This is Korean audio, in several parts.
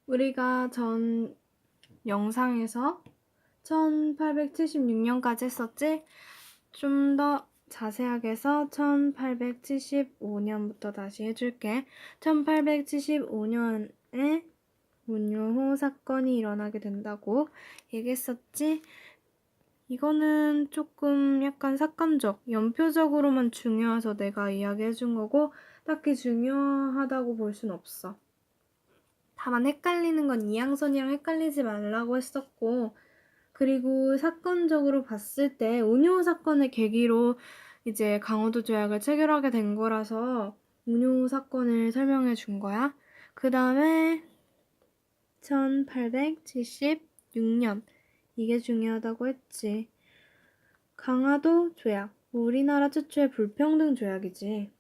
우리가 전 영상에서 1876년까지 했었지? 좀 더 자세하게 해서 1875년부터 다시 해줄게. 1875년에 문효호 사건이 일어나게 된다고 얘기했었지? 이거는 조금 약간 사건적, 연표적으로만 중요해서 내가 이야기해준 거고 딱히 중요하다고 볼 순 없어. 다만 헷갈리는 건 이항선이랑 헷갈리지 말라고 했었고, 그리고 사건적으로 봤을 때 운요 사건을 계기로 이제 강화도 조약을 체결하게 된 거라서 운요 사건을 설명해 준 거야. 그 다음에 1876년 이게 중요하다고 했지. 강화도 조약, 우리나라 최초의 불평등 조약이지.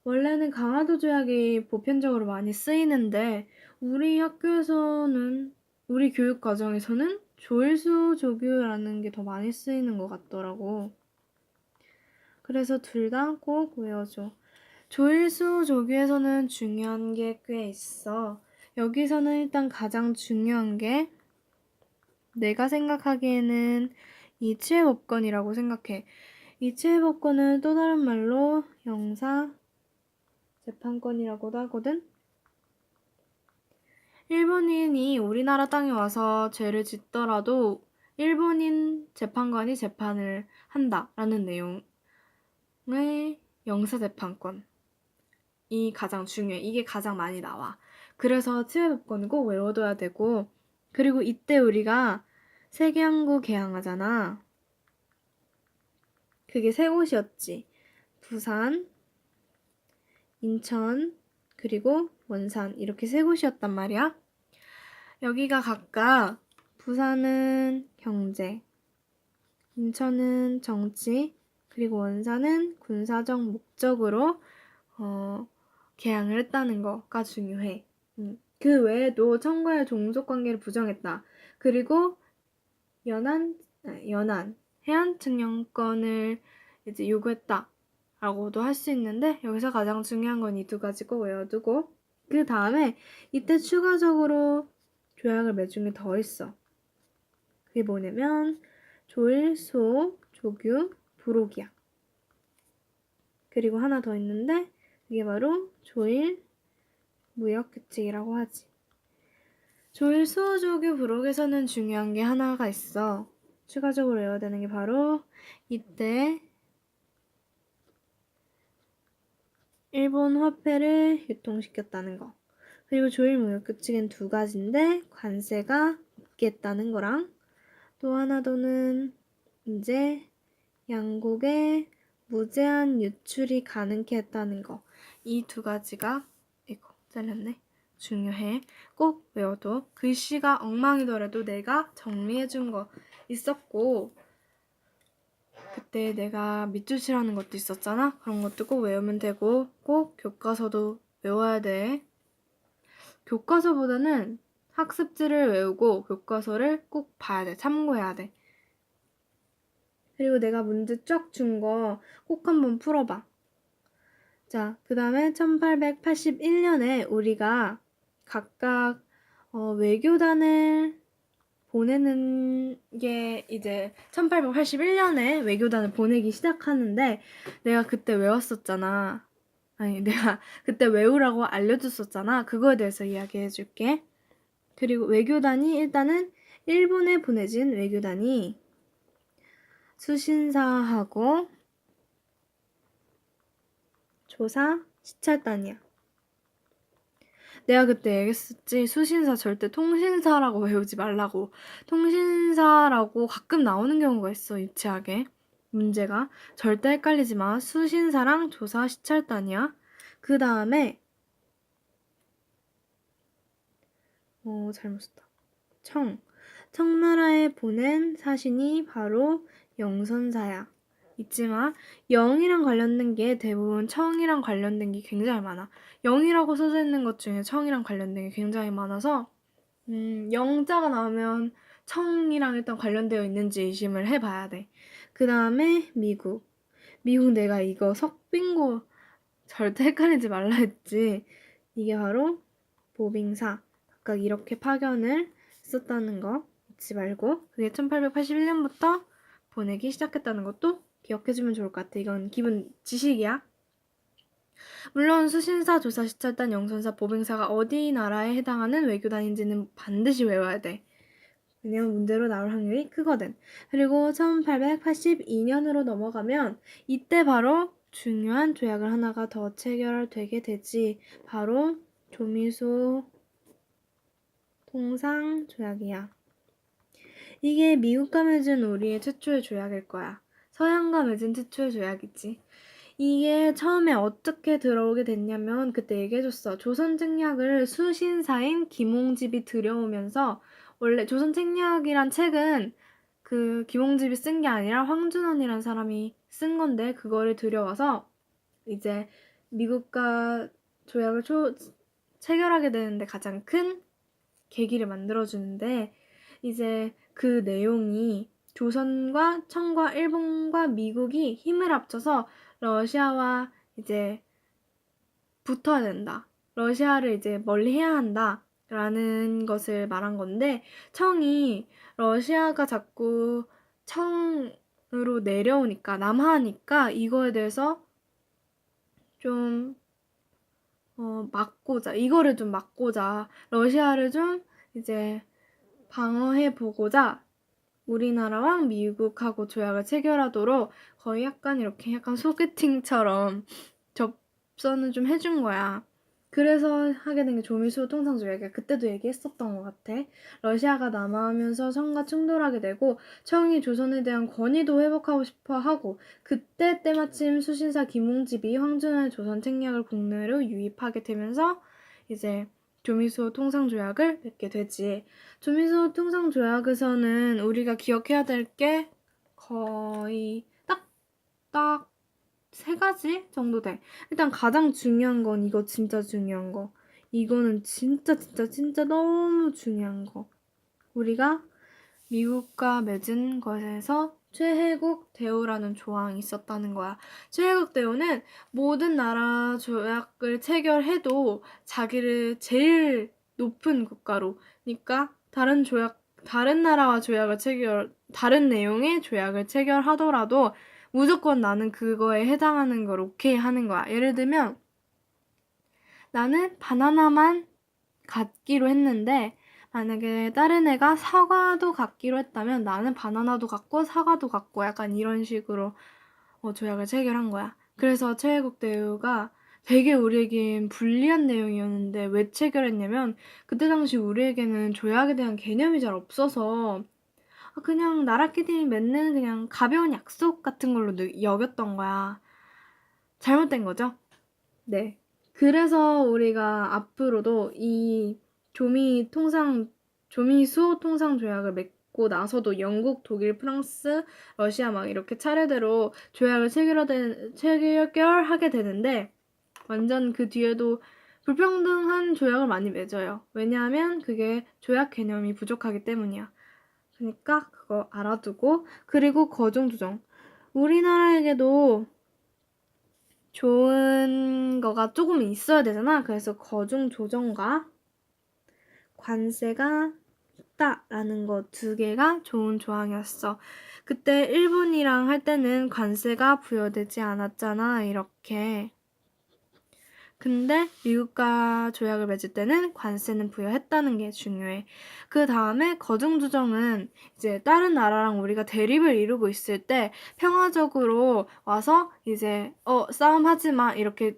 원래는 강화도 조약이 보편적으로 많이 쓰이는데 우리 학교에서는, 우리 교육 과정에서는 조일수 조규라는 게 더 많이 쓰이는 것 같더라고. 그래서 둘 다 꼭 외워줘. 조일수 조규에서는 중요한 게 꽤 있어. 여기서는 일단 가장 중요한 게 내가 생각하기에는 이치해법권이라고 생각해. 이치해법권은 또 다른 말로 형사 재판권이라고도 하거든. 일본인이 우리나라 땅에 와서 죄를 짓더라도 일본인 재판관이 재판을 한다라는 내용의 형사재판권. 이 가장 중요해. 이게 가장 많이 나와. 그래서 치외법권은 꼭 외워둬야 되고, 그리고 이때 우리가 세계항구 개항하잖아. 그게 세 곳이었지. 부산, 인천, 그리고 원산 이렇게 세 곳이었단 말이야. 여기가 각각 부산은 경제, 인천은 정치, 그리고 원산은 군사적 목적으로 개항을 했다는 거가 중요해. 그 외에도 청과의 종속 관계를 부정했다. 그리고 연안 해안 측량권을 이제 요구했다. 라고도 할 수 있는데 여기서 가장 중요한 건 이 두 가지 꼭 외워두고, 그 다음에 이때 추가적으로 조약을 맺은 게 더 있어. 그게 뭐냐면 조일, 소, 조규, 부록이야. 그리고 하나 더 있는데 그게 바로 조일 무역규칙이라고 하지. 조일, 소, 조규, 부록에서는 중요한 게 하나가 있어. 추가적으로 외워야 되는 게 바로 이때 일본 화폐를 유통시켰다는 거. 그리고 조일 무역규칙은 두 가지인데 관세가 없겠다는 거랑 또 하나 더는 이제 양국의 무제한 유출이 가능케 했다는 거. 이 두 가지가 이거 잘렸네. 중요해. 꼭 외워둬. 글씨가 엉망이더라도 내가 정리해준 거 있었고, 그때 내가 밑줄 칠하는 것도 있었잖아. 그런 것도 꼭 외우면 되고, 꼭 교과서도 외워야 돼. 교과서보다는 학습지를 외우고 교과서를 꼭 봐야 돼. 참고해야 돼. 그리고 내가 문제 쫙 준 거 꼭 한번 풀어봐. 자, 그 다음에 1881년에 우리가 각각 외교단을 보내는 게 이제 1881년에 외교단을 보내기 시작하는데 내가 그때 외웠었잖아. 아니, 내가 그때 외우라고 알려줬었잖아. 그거에 대해서 이야기해줄게. 그리고 외교단이 일단은 일본에 보내진 외교단이 수신사하고 조사 시찰단이야. 내가 그때 얘기했었지. 수신사 절대 통신사라고 외우지 말라고. 통신사라고 가끔 나오는 경우가 있어, 유치하게. 문제가. 절대 헷갈리지 마. 수신사랑 조사 시찰단이야. 그 다음에 잘못 썼다. 청나라에 보낸 사신이 바로 영선사야. 잊지 마. 영이랑 관련된 게 대부분 청이랑 관련된 게 굉장히 많아. 영이라고 써져 있는 것 중에 청이랑 관련된 게 굉장히 많아서 영자가 나오면 청이랑 일단 관련되어 있는지 의심을 해봐야 돼. 그 다음에 미국 내가 이거 석빙고 절대 헷갈리지 말라 했지. 이게 바로 보빙사. 각각 이렇게 파견을 했었다는 거 잊지 말고, 그게 1881년부터 보내기 시작했다는 것도 기억해주면 좋을 것 같아. 이건 기본 지식이야. 물론 수신사, 조사, 시찰단, 영선사, 보빙사가 어디 나라에 해당하는 외교단인지는 반드시 외워야 돼. 왜냐면 문제로 나올 확률이 크거든. 그리고 1882년으로 넘어가면 이때 바로 중요한 조약을 하나가 더 체결되게 되지. 바로 조미소 통상조약이야. 이게 미국과 맺은 우리의 최초의 조약일 거야. 서양과 맺은 최초의 조약이지. 이게 처음에 어떻게 들어오게 됐냐면 그때 얘기해줬어. 조선책략을 수신사인 김홍집이 들여오면서, 원래 조선책략이란 책은 그 김홍집이 쓴 게 아니라 황준원이란 사람이 쓴 건데, 그거를 들여와서 이제 미국과 조약을 체결하게 되는데 가장 큰 계기를 만들어주는데, 이제 그 내용이 조선과 청과 일본과 미국이 힘을 합쳐서 러시아와 이제 붙어야 된다. 러시아를 이제 멀리 해야 한다. 라는 것을 말한 건데, 청이 러시아가 자꾸 청으로 내려오니까, 남하하니까 이거에 대해서 좀 이거를 좀 막고자, 러시아를 좀 이제 방어해 보고자 우리나라와 미국하고 조약을 체결하도록 거의 약간 이렇게 약간 소개팅처럼 접선을 좀 해준 거야. 그래서 하게 된 게 조미수 통상조약이야. 그때도 얘기했었던 것 같아. 러시아가 남하하면서 청과 충돌하게 되고, 청이 조선에 대한 권위도 회복하고 싶어 하고, 그때 때마침 수신사 김홍집이 황준하의 조선 책략을 국내로 유입하게 되면서 이제 조미수 통상조약을 맺게 되지. 조미수 통상조약에서는 우리가 기억해야 될 게 거의 딱 3가지 정도 돼. 일단 가장 중요한 건 이거, 진짜 중요한 거. 이거는 진짜 너무 중요한 거. 우리가 미국과 맺은 것에서 최혜국 대우라는 조항이 있었다는 거야. 최혜국 대우는 모든 나라 조약을 체결해도 자기를 제일 높은 국가로, 그러니까 다른 나라와 다른 내용의 조약을 체결하더라도 무조건 나는 그거에 해당하는 걸 오케이 하는 거야. 예를 들면 나는 바나나만 갖기로 했는데, 만약에 다른 애가 사과도 갖기로 했다면 나는 바나나도 갖고 사과도 갖고, 약간 이런 식으로 조약을 체결한 거야. 그래서 최혜국 대우가 되게 우리에겐 불리한 내용이었는데, 왜 체결했냐면 그때 당시 우리에게는 조약에 대한 개념이 잘 없어서 그냥 나라끼리 맺는 그냥 가벼운 약속 같은 걸로 여겼던 거야. 잘못된 거죠? 네. 그래서 우리가 앞으로도 이 조미수 통상 조약을 맺고 나서도 영국, 독일, 프랑스, 러시아 막 이렇게 차례대로 조약을 체결하게 되는데, 완전 그 뒤에도 불평등한 조약을 많이 맺어요. 왜냐하면 그게 조약 개념이 부족하기 때문이야. 그러니까 그거 알아두고, 그리고 거중조정. 우리나라에게도 좋은 거가 조금 있어야 되잖아. 그래서 거중조정과 관세가 있다라는 거 2개가 좋은 조항이었어. 그때 일본이랑 할 때는 관세가 부여되지 않았잖아. 이렇게. 근데 미국과 조약을 맺을 때는 관세는 부여했다는 게 중요해. 그 다음에 거중조정은 이제 다른 나라랑 우리가 대립을 이루고 있을 때 평화적으로 와서 이제 싸움하지 마, 이렇게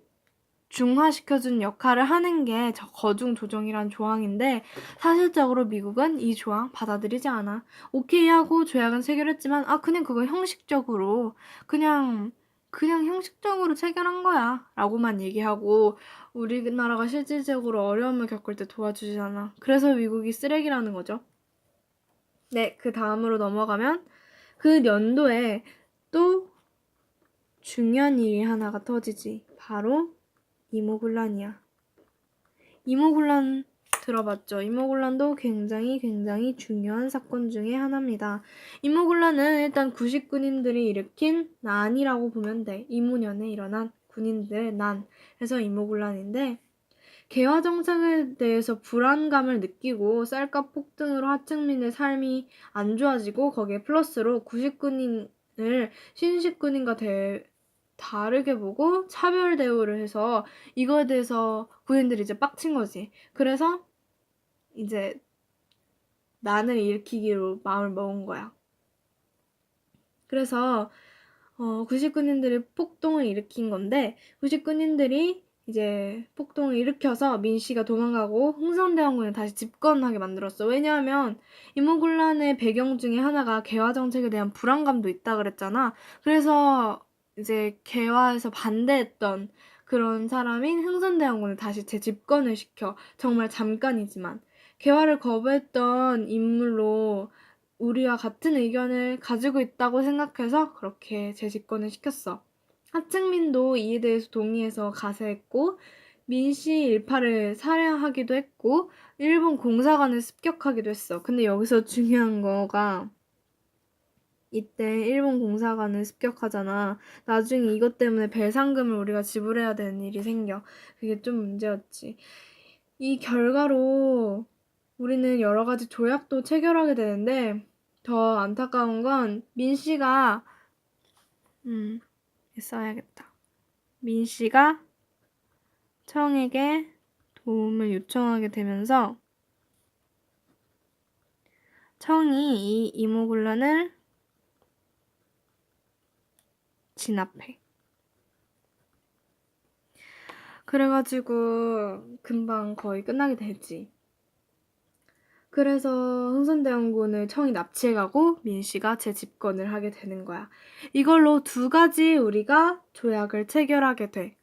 중화시켜준 역할을 하는 게 거중조정이란 조항인데, 사실적으로 미국은 이 조항 받아들이지 않아. 오케이 하고 조약은 체결했지만 그냥 그거 형식적으로 그냥 형식적으로 체결한 거야 라고만 얘기하고, 우리나라가 실질적으로 어려움을 겪을 때 도와주지 않아. 그래서 미국이 쓰레기라는 거죠. 네, 그 다음으로 넘어가면 그 연도에 또 중요한 일이 하나가 터지지. 바로 이모군란이야. 이모군란 들어봤죠? 이모군란도 굉장히 중요한 사건 중에 하나입니다. 이모군란은 일단 구식군인들이 일으킨 난이라고 보면 돼. 이모년에 일어난 군인들의 난에서 이모군란인데 개화 정책에 대해서 불안감을 느끼고 쌀값 폭등으로 하층민의 삶이 안 좋아지고 거기에 플러스로 구식군인을 신식군인과 다르게 보고 차별 대우를 해서 이거에 대해서 군인들이 이제 빡친 거지. 그래서 이제 난을 일으키기로 마음을 먹은 거야. 그래서 구식군인들이 폭동을 일으킨 건데 구식군인들이 이제 폭동을 일으켜서 민씨가 도망가고 흥선대원군을 다시 집권하게 만들었어. 왜냐하면 이모군란의 배경 중에 하나가 개화 정책에 대한 불안감도 있다 그랬잖아. 그래서 이제 개화에서 반대했던 그런 사람인 흥선대원군을 다시 재집권을 시켜. 정말 잠깐이지만. 개화를 거부했던 인물로 우리와 같은 의견을 가지고 있다고 생각해서 그렇게 재집권을 시켰어. 하층민도 이에 대해서 동의해서 가세했고 민씨 일파를 살해하기도 했고 일본 공사관을 습격하기도 했어. 근데 여기서 중요한 거가 이때 일본 공사관을 습격하잖아. 나중에 이것 때문에 배상금을 우리가 지불해야 되는 일이 생겨. 그게 좀 문제였지. 이 결과로 우리는 여러 가지 조약도 체결하게 되는데 더 안타까운 건 민씨가 써야겠다. 민씨가 청에게 도움을 요청하게 되면서 청이 이 이모군란을 진압해. 그래가지고 금방 거의 끝나게 되지. 그래서 흥선대원군을 청이 납치해가고 민씨가 재집권을 하게 되는 거야. 이걸로 두 가지 우리가 조약을 체결하게 돼.